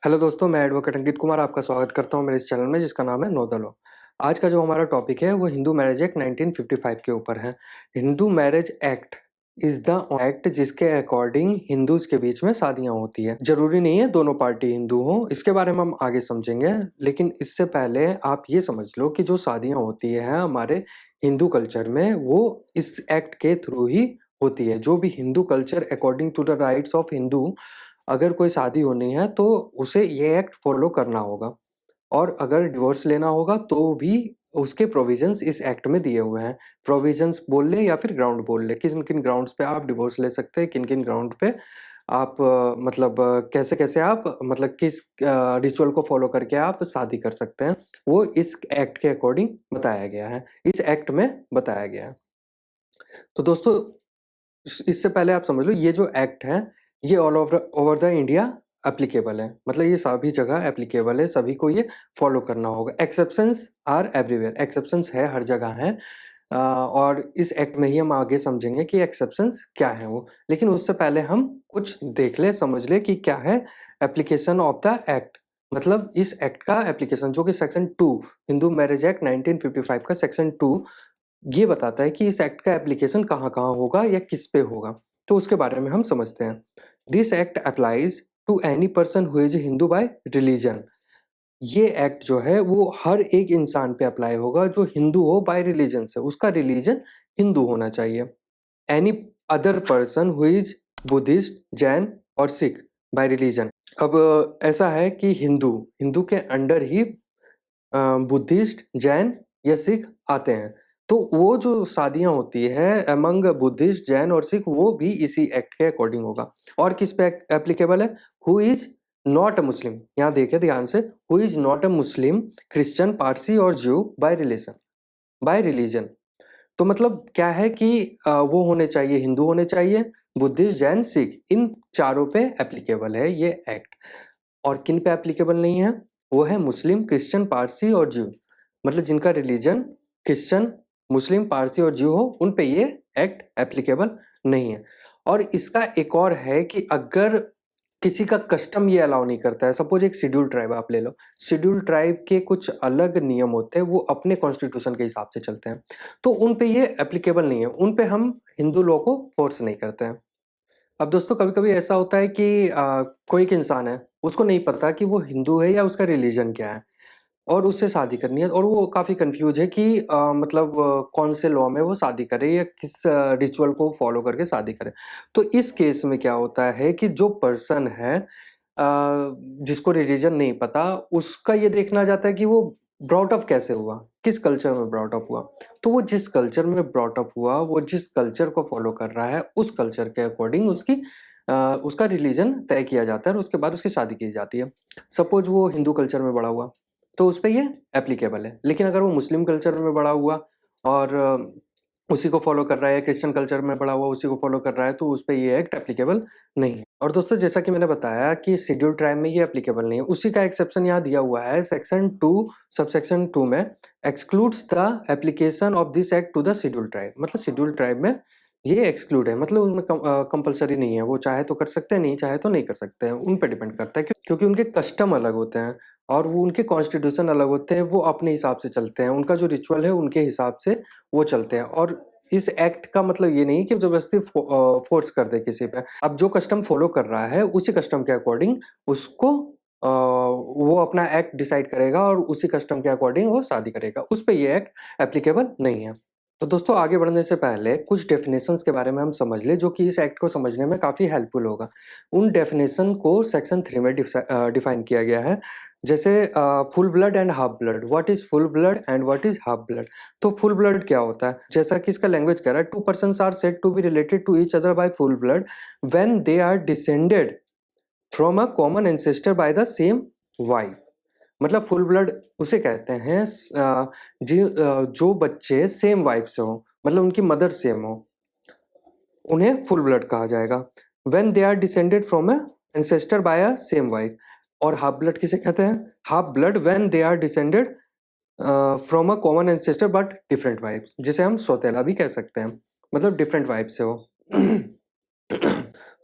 Hello दोस्तों, मैं advocate Ankit Kumar आपका स्वागत करता हूं मेरे इस चैनल में जिसका नाम है नो द लॉ। आज का जो हमारा टॉपिक है वो हिंदू मैरिज एक्ट 1955 के ऊपर है। Hindu marriage act is the act जिसके अकॉर्डिंग हिंदूज के बीच में शादियां होती है। जरूरी नहीं है दोनों पार्टी हिंदू हो, इसके बारे में हम आगे समझेंगे। लेकिन इससे पहले आप ये समझ लो कि जो शादियां होती है हमारे हिंदू कल्चर में वो इस एक्ट के थ्रू ही होती है। जो भी Hindu culture according to the rites of Hindu अगर कोई शादी होनी है तो उसे ये एक्ट फॉलो करना होगा। और अगर डिवोर्स लेना होगा तो भी उसके प्रोविजंस इस एक्ट में दिए हुए हैं। प्रोविजंस बोल ले या फिर ग्राउंड बोल ले, किन किन ग्राउंड्स पे आप डिवोर्स ले सकते हैं, किन किन ग्राउंड पे आप कैसे कैसे आप किस रिचुअल को फॉलो करके आप शादी कर सकते हैं, वो इस एक्ट के अकॉर्डिंग बताया गया है, इस एक्ट में बताया गया है। तो दोस्तों इससे पहले आप समझ लो ये जो एक्ट है ये all over the India applicable है। मतलब ये सभी जगह एप्लीकेबल है, सभी को ये फॉलो करना होगा। एक्सेप्शंस आर एवरीवेयर, एक्सेप्शंस है हर जगह है। और इस एक्ट में ही हम आगे समझेंगे कि एक्सेप्शंस क्या है वो। लेकिन उससे पहले हम कुछ देख ले समझ ले कि क्या है एप्लीकेशन ऑफ द एक्ट। मतलब इस एक्ट का एप्लीकेशन जो कि सेक्शन 2 हिंदू मैरिज एक्ट 1955 का सेक्शन 2 ये बताता है कि इस एक्ट का एप्लीकेशन कहाँ कहाँ होगा या किस पे होगा। तो उसके बारे में हम समझते हैं। This act applies to any person who is Hindu by religion. ये एक्ट जो है वो हर एक इंसान पे अप्लाई होगा जो हिंदू हो बाय रिलीजन से, उसका रिलीजन हिंदू होना चाहिए। Any other person who is Buddhist, Jain और सिख बाय रिलीजन। अब ऐसा है कि हिंदू हिंदू के अंडर ही बुद्धिस्ट, जैन या सिख आते हैं। तो वो जो शादियां होती है अमंग बुद्धिस्ट, जैन और सिख वो भी इसी एक्ट के अकॉर्डिंग होगा। और किस पे एप्लीकेबल है? हु इज नॉट अ मुस्लिम, यहाँ देखिए ध्यान से, who is not a Muslim, Christian, Parsi और ज्यू बाय रिलेशन, बाय रिलीजन। तो मतलब क्या है कि वो होने चाहिए, हिंदू होने चाहिए, बुद्धिस्ट, जैन, सिख, इन चारों पे एप्लीकेबल है ये एक्ट। और किन पे एप्लीकेबल नहीं है? वो है मुस्लिम, क्रिश्चियन, पारसी और ज्यू। मतलब जिनका रिलीजन क्रिश्चियन, मुस्लिम, पारसी और ज्यू हो उन पे ये एक्ट एप्लीकेबल नहीं है। और इसका एक और है कि अगर किसी का कस्टम ये अलाउ नहीं करता है, सपोज एक शेड्यूल ट्राइब आप ले लो, शेड्यूल ट्राइब के कुछ अलग नियम होते हैं, वो अपने कॉन्स्टिट्यूशन के हिसाब से चलते हैं, तो उन पे ये एप्लीकेबल नहीं है, उन पे हम हिंदू लॉ को फोर्स नहीं करते हैं। अब दोस्तों कभी कभी ऐसा होता है कि कोई एक इंसान है, उसको नहीं पता कि वो हिंदू है या उसका रिलीजन क्या है, और उससे शादी करनी है और वो काफी कंफ्यूज है कि कौन से लॉ में वो शादी करे या किस रिचुअल को फॉलो करके शादी करे। तो इस केस में क्या होता है कि जो पर्सन है जिसको रिलीजन नहीं पता, उसका ये देखना जाता है कि वो ब्रॉट अप कैसे हुआ, किस कल्चर में ब्रॉट अप हुआ। तो वो जिस कल्चर में ब्रॉट अप हुआ, वो जिस कल्चर को फॉलो कर रहा है, उस कल्चर के अकॉर्डिंग उसका रिलीजन तय किया जाता है और उसके बाद उसकी शादी की जाती है। सपोज वो हिंदू कल्चर में बड़ा हुआ तो उस पे ये एप्लीकेबल है। लेकिन अगर वो मुस्लिम कल्चर में बड़ा हुआ और उसी को फॉलो कर रहा है, क्रिश्चियन कल्चर में बड़ा हुआ उसी को फॉलो कर रहा है, तो उस पे ये एक्ट एप्लीकेबल नहीं है। और दोस्तों जैसा कि मैंने बताया कि शेड्यूल ट्राइब में ये एप्लीकेबल नहीं है, उसी का एक्सेप्शन यहाँ दिया हुआ है सेक्शन 2 सबसेक्शन 2 में, excludes the application of this act to the schedule tribe. मतलब शेड्यूल ट्राइब में ये एक्सक्लूड है, मतलब उसमें कंपलसरी नहीं है, वो चाहे तो कर सकते हैं, नहीं चाहे तो नहीं कर सकते हैं, उन पे डिपेंड करता है क्योंकि उनके कस्टम अलग होते हैं और वो उनके कॉन्स्टिट्यूशन अलग होते हैं, वो अपने हिसाब से चलते हैं, उनका जो रिचुअल है उनके हिसाब से वो चलते हैं। और इस एक्ट का मतलब ये नहीं कि जबरदस्ती फोर्स कर दे किसी पे। अब जो कस्टम फॉलो कर रहा है उसी कस्टम के अकॉर्डिंग उसको वो अपना एक्ट डिसाइड करेगा और उसी कस्टम के अकॉर्डिंग वो शादी करेगा, उस पे ये एक्ट एप्लीकेबल नहीं है। तो दोस्तों आगे बढ़ने से पहले कुछ डेफिनेशंस के बारे में हम समझ ले जो कि इस एक्ट को समझने में काफ़ी हेल्पफुल होगा। उन डेफिनेशन को सेक्शन 3 में डिफाइन किया गया है। जैसे full blood and half blood, what is full blood and what is half blood. तो फुल ब्लड क्या होता है? जैसा कि इसका लैंग्वेज कह रहा है, 2 persons are said to be related to each other by full blood when they are descended from a common ancestor by the same wife. मतलब फुल ब्लड उसे कहते हैं जो बच्चे सेम वाइफ से हो, मतलब उनकी मदर सेम हो, उन्हें फुल ब्लड कहा जाएगा। When they are descended from a ancestor by a same wife. और हाफ ब्लड किसे कहते हैं? Half blood when they are descended from a common ancestor but different wives, जिसे हम सौतेला भी कह सकते हैं, मतलब डिफरेंट वाइफ से हो।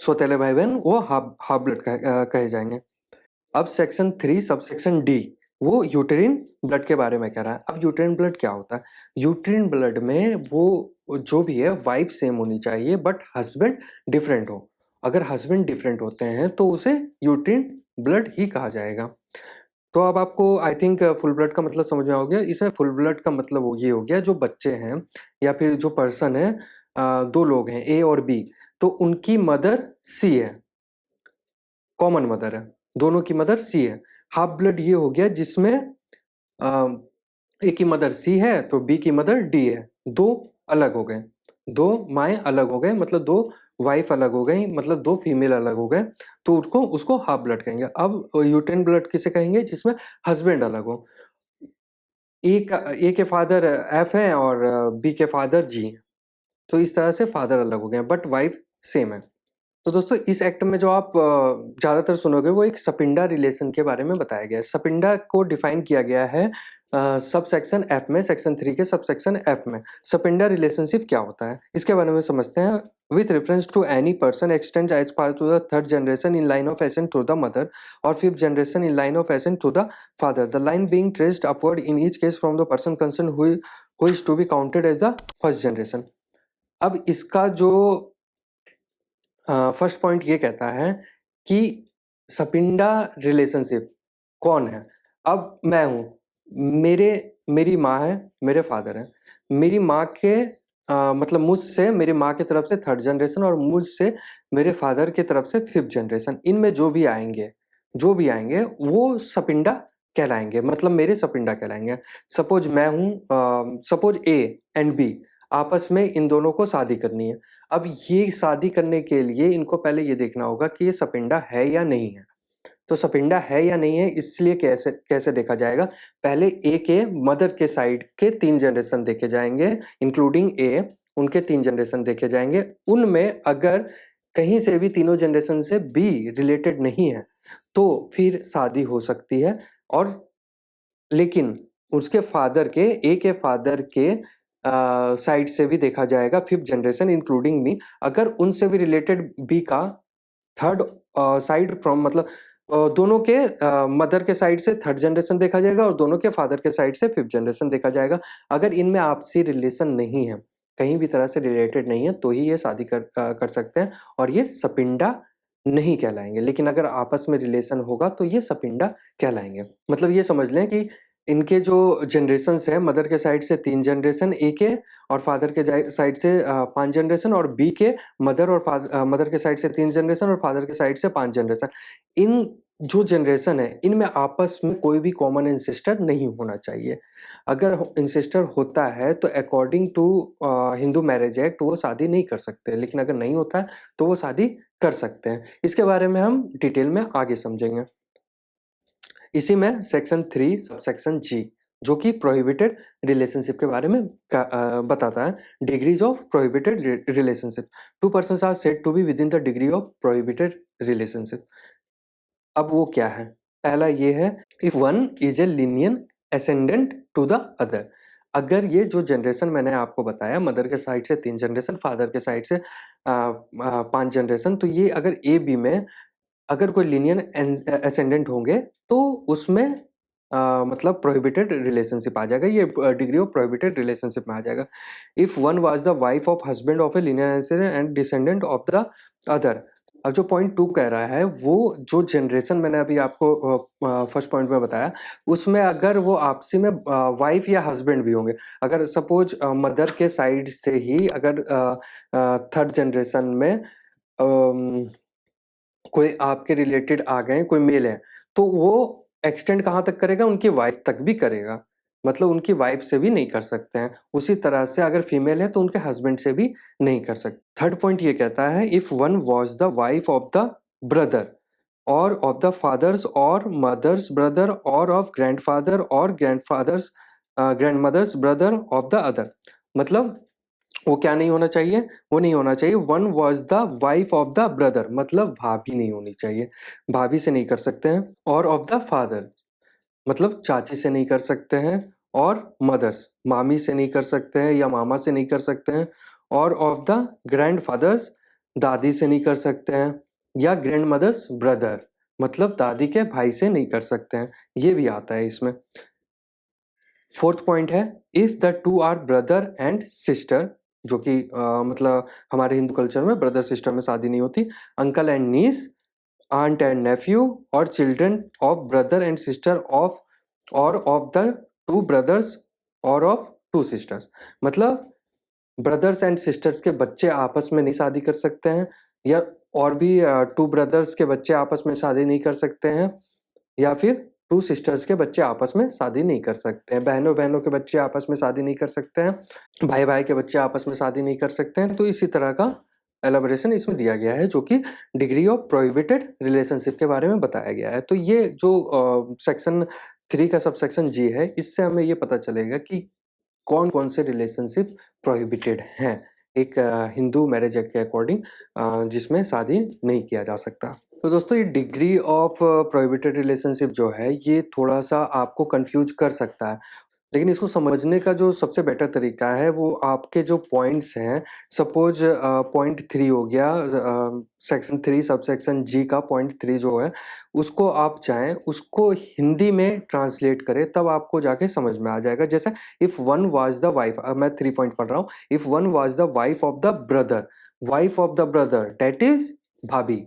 सौतेले भाई बहन वो हाफ हाफ ब्लड कहे जाएंगे। अब सेक्शन 3 सबसेक्शन डी वो यूटेरिन ब्लड के बारे में कह रहा है। अब यूटेरिन ब्लड क्या होता है? यूटेरिन ब्लड में वो जो भी है वाइफ सेम होनी चाहिए बट हस्बैंड डिफरेंट हो। अगर हस्बैंड डिफरेंट होते हैं तो उसे यूटेरिन ब्लड ही कहा जाएगा। तो अब आपको आई थिंक फुल ब्लड का मतलब समझ में आ गया। इसमें फुल ब्लड का मतलब ये हो गया जो बच्चे हैं या फिर जो पर्सन है, दो लोग हैं ए और बी, तो उनकी मदर सी है, कॉमन मदर है, दोनों की मदर सी है। हाफ ब्लड ये हो गया जिसमें ए की मदर सी है तो बी की मदर डी है, दो अलग हो गए, दो माएँ अलग हो गए, मतलब दो वाइफ अलग हो गई, मतलब दो फीमेल अलग हो गए, तो उसको हाफ ब्लड कहेंगे। अब यूटेरिन ब्लड किसे कहेंगे? जिसमें हस्बैंड अलग हो। ए के फादर एफ है और बी के फादर जी हैं, तो इस तरह से फादर अलग हो गए बट वाइफ सेम है। तो दोस्तों इस एक्ट में जो आप ज़्यादातर सुनोगे वो एक सपिंडा रिलेशन के बारे में बताया गया है। सपिंडा को डिफाइन किया गया है सब सेक्शन एफ में, सेक्शन 3 के सब सेक्शन एफ में। सपिंडा रिलेशनशिप क्या होता है इसके बारे में समझते हैं। With reference to any person extend as far to the third generation in line of ascent through the mother और fifth generation in line of ascent through the father, the line being traced upward in each case from the person concern who is to be counted as the first generation. अब इसका जो first point ये कहता है कि सपिंडा relationship कौन है? अब मैं हूँ, मेरी माँ है, मेरे फादर हैं, मेरी माँ के मतलब मुझसे मेरी माँ की तरफ से थर्ड जनरेशन और मुझसे मेरे फादर की तरफ से फिफ्थ जनरेशन, इनमें जो भी आएंगे वो सपिंडा कहलाएंगे, मतलब मेरे सपिंडा कहलाएंगे। सपोज मैं हूँ, सपोज ए एंड बी आपस में इन दोनों को शादी करनी है। अब ये शादी करने के लिए इनको पहले ये देखना होगा कि ये सपिंडा है या नहीं है। तो सपिंडा है या नहीं है इसलिए कैसे कैसे देखा जाएगा? पहले ए के मदर के साइड के 3 जनरेशन देखे जाएंगे, इंक्लूडिंग ए, उनके 3 जनरेशन देखे जाएंगे। उनमें अगर कहीं से भी तीनों जनरेशन से बी रिलेटेड नहीं है तो फिर शादी हो सकती है। और लेकिन उसके फादर के, ए के फादर के साइड से भी देखा जाएगा फिफ्थ जनरेशन इंक्लूडिंग मी। अगर उनसे भी रिलेटेड बी का थर्ड साइड फ्रॉम मतलब दोनों के मदर के साइड से थर्ड जनरेशन देखा जाएगा और दोनों के फादर के साइड से फिफ्थ जनरेशन देखा जाएगा। अगर इनमें आपसी रिलेशन नहीं है, कहीं भी तरह से रिलेटेड नहीं है, तो ही ये शादी कर सकते हैं और ये सपिंडा नहीं कहलाएंगे। लेकिन अगर आपस में रिलेशन होगा तो ये सपिंडा कहलाएंगे। मतलब ये समझ लें कि इनके जो जनरेशन्स है, मदर के साइड से 3 जनरेशन ए के और फादर के साइड से 5 जनरेशन, और बी के मदर के साइड से 3 जनरेशन और फादर के साइड से 5 जनरेशन। इन जो जनरेशन है इनमें आपस में कोई भी कॉमन एंसेस्टर नहीं होना चाहिए। अगर एंसेस्टर होता है तो according to Hindu marriage act वो शादी नहीं कर सकते, लेकिन अगर नहीं होता है तो वो शादी कर सकते हैं। इसके बारे में हम डिटेल में आगे समझेंगे। इसी में सेक्शन 3 सबसेक्शन जी जो कि प्रोहिबिटेड रिलेशनशिप के बारे में बताता है। Degrees of prohibited relationship, 2 persons are said to be within the degree of prohibited relationship. अब वो क्या है? पहला ये है, if one is a lineal ascendant to the other. अगर ये जो जनरेशन मैंने आपको बताया, मदर के साइड से 3 जनरेशन, फादर के साइड से 5 जनरेशन, तो ये अगर ए बी में अगर कोई लीनियर असेंडेंट होंगे तो उसमें मतलब प्रोहिबिटेड रिलेशनशिप आ जाएगा, ये डिग्री ऑफ प्रोहिबिटेड रिलेशनशिप में आ जाएगा। If one was the wife of husband of a linear ascendant and descendant of the other. अब जो पॉइंट 2 कह रहा है वो जो जनरेशन मैंने अभी आपको फर्स्ट पॉइंट में बताया उसमें अगर वो आपसी में वाइफ या हस्बैंड भी होंगे, अगर सपोज मदर के साइड से ही अगर थर्ड जनरेशन में कोई आपके रिलेटेड आ गए, कोई मेल है, तो वो एक्सटेंड कहाँ तक करेगा? उनकी वाइफ तक भी करेगा, मतलब उनकी वाइफ से भी नहीं कर सकते हैं। उसी तरह से अगर फीमेल है तो उनके हस्बैंड से भी नहीं कर सकते। थर्ड पॉइंट ये कहता है, if one was the wife of the brother और ऑफ द फादर्स और मदर्स ब्रदर और ऑफ ग्रैंडफादर और grandfathers grandmother's brother of the other. मतलब वो क्या नहीं होना चाहिए? वो नहीं होना चाहिए one was the wife of the brother, मतलब भाभी नहीं होनी चाहिए, भाभी से नहीं कर सकते हैं। और ऑफ द फादर मतलब चाची से नहीं कर सकते हैं, और मदर्स मामी से नहीं कर सकते हैं या मामा से नहीं कर सकते हैं। और ऑफ द ग्रैंड फादर्स दादी से नहीं कर सकते हैं, या ग्रैंड मदर्स ब्रदर मतलब दादी के भाई से नहीं कर सकते हैं, ये भी आता है इसमें। फोर्थ पॉइंट है if the two are brother and sister, जो कि मतलब हमारे हिंदू कल्चर में ब्रदर सिस्टर में शादी नहीं होती, uncle and niece, aunt and nephew or children of brother and sister of or of the two brothers or of two sisters। मतलब ब्रदर्स एंड सिस्टर्स के बच्चे आपस में नहीं शादी कर सकते हैं, या और भी टू ब्रदर्स के बच्चे आपस में शादी नहीं कर सकते हैं, या फिर टू सिस्टर्स के बच्चे आपस में शादी नहीं कर सकते हैं, बहनों बहनों के बच्चे आपस में शादी नहीं कर सकते हैं, भाई भाई के बच्चे आपस में शादी नहीं कर सकते हैं। तो इसी तरह का एलाबोरेशन इसमें दिया गया है, जो कि डिग्री ऑफ प्रोहिबिटेड रिलेशनशिप के बारे में बताया गया है। तो ये जो सेक्शन 3 का सब सेक्शन जी है, इससे हमें ये पता चलेगा कि कौन कौन से रिलेशनशिप प्रोहिबिटेड हैं एक हिंदू मैरिज एक्ट के अकॉर्डिंग, जिसमें शादी नहीं किया जा सकता। तो दोस्तों, ये डिग्री ऑफ प्रोहिबिटेड रिलेशनशिप जो है, ये थोड़ा सा आपको कंफ्यूज कर सकता है, लेकिन इसको समझने का जो सबसे बेटर तरीका है वो आपके जो पॉइंट्स हैं, सपोज पॉइंट 3 हो गया, सेक्शन 3 सब सेक्शन जी का पॉइंट 3 जो है, उसको आप चाहें उसको हिंदी में ट्रांसलेट करें, तब आपको जाके समझ में आ जाएगा। जैसे if one was the wife, मैं 3 पॉइंट पढ़ रहा हूँ, if one was the wife of the brother, wife of the brother that is bhabhi,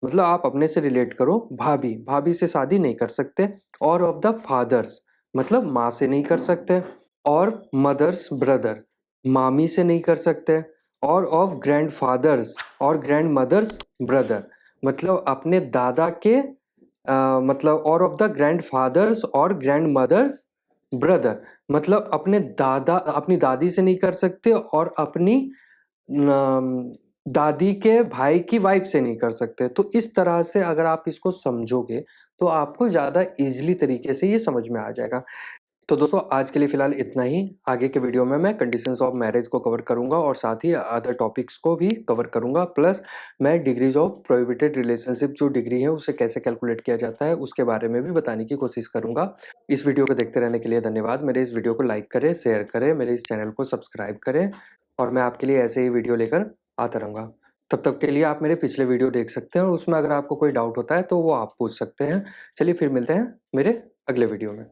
मतलब आप अपने से रिलेट करो, भाभी, भाभी से शादी नहीं कर सकते, और ऑफ द फादर्स मतलब माँ से नहीं कर सकते, और मदर्स ब्रदर मामी से नहीं कर सकते, और ऑफ ग्रैंडफादर्स और ग्रैंड मदर्स ब्रदर मतलब अपने दादा के मतलब, और ऑफ द ग्रैंडफादर्स और ग्रैंड मदर्स ब्रदर मतलब अपने दादा अपनी दादी से नहीं कर सकते, और अपनी दादी के भाई की वाइफ से नहीं कर सकते। तो इस तरह से अगर आप इसको समझोगे तो आपको ज़्यादा ईजिली तरीके से ये समझ में आ जाएगा। तो दोस्तों, आज के लिए फ़िलहाल इतना ही। आगे के वीडियो में मैं कंडीशंस ऑफ मैरिज को कवर करूँगा और साथ ही अदर टॉपिक्स को भी कवर करूँगा, प्लस मैं डिग्रीज ऑफ प्रोहिबिटेड रिलेशनशिप जो डिग्री है उसे कैसे कैलकुलेट किया जाता है उसके बारे में भी बताने की कोशिश करूँगा। इस वीडियो को देखते रहने के लिए धन्यवाद। मेरे इस वीडियो को लाइक करें, शेयर करें, मेरे इस चैनल को सब्सक्राइब करें, और मैं आपके लिए ऐसे ही वीडियो लेकर आता रहूँगा। तब तक के लिए आप मेरे पिछले वीडियो देख सकते हैं, और उसमें अगर आपको कोई डाउट होता है तो वो आप पूछ सकते हैं। चलिए फिर मिलते हैं मेरे अगले वीडियो में।